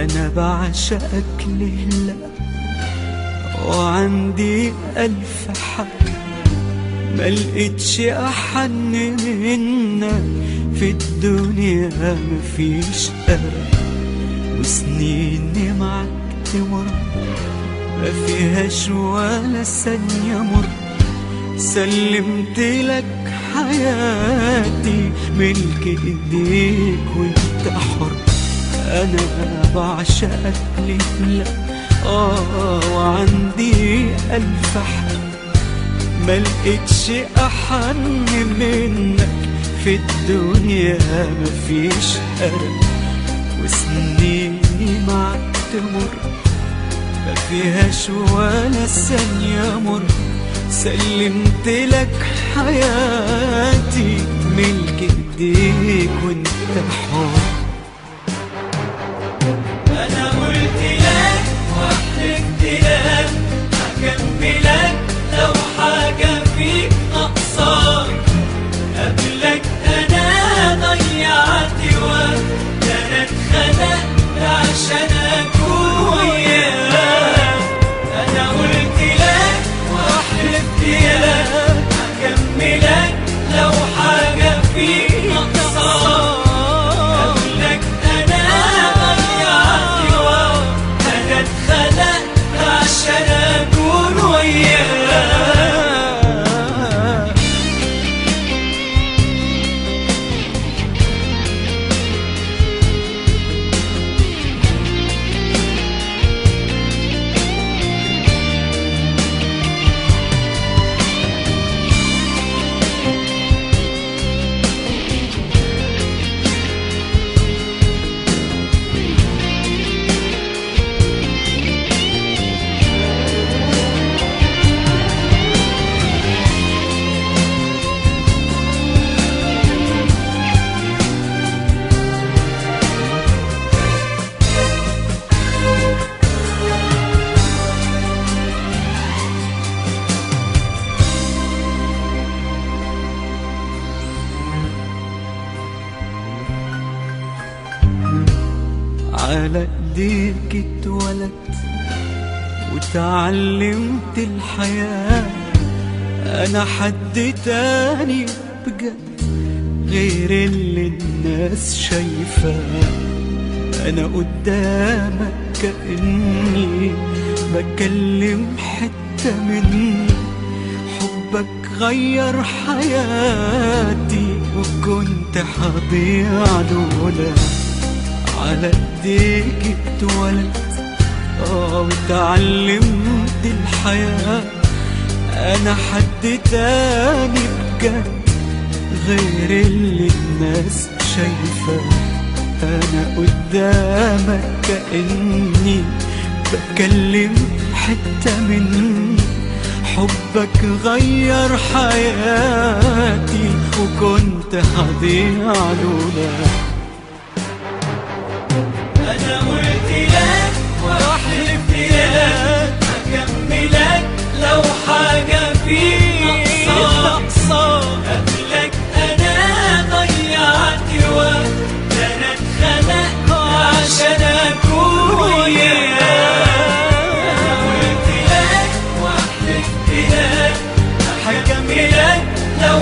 أنا بعشقك لله وعندي ألف حق، ملقتش أحن منك في الدنيا، مفيش قرب وسنيني معك تمر ما فيهاش ولا ثانية مر. سلمت لك حياتي ملك ايديك وانت حر. انا بعشقك لله وعندي ألف حق، ملقتش أحن منك في الدنيا، مفيش قرب وسنيني معك تمر ما فيهاش ولا ثانية مر. سلمت لك حياتي ملك ايديك وانت حر. انا قلت لك وحلفت لك هكملك لو حاجة فيك ناقصاك. قبلك انا ضيعت وقت، انا اتخلقت عشان اكون وياك. انا قلت لك وحلفت لك هكملك لو حاجة فيك ناقصاك. قبلك انا ضيعت وقت، انا اتخلقت عشان اكون وياك. على ايديك اتولدت وتعلمت الحياة. انا حد تاني بجد غير اللي الناس شايفاه. انا قدامك كأني بكلم حتة مني، حبك غير حياتي وكنت هضيع لولا. على ايديك اتولدت وتعلمت الحياة. انا حد تاني بجد غير اللي الناس شايفاه. انا قدامك كأني بكلم حتة مني، حبك غير حياتي وكنت هضيع لولا. أنا قلت لك وحلفت لك هكملك لو حاجة فيك ناقصاك. قبلك أنا ضيعت وقت، أنا اتخلقت عشان أكون وياك. أنا قلت لك وحلفت لك هكملك لو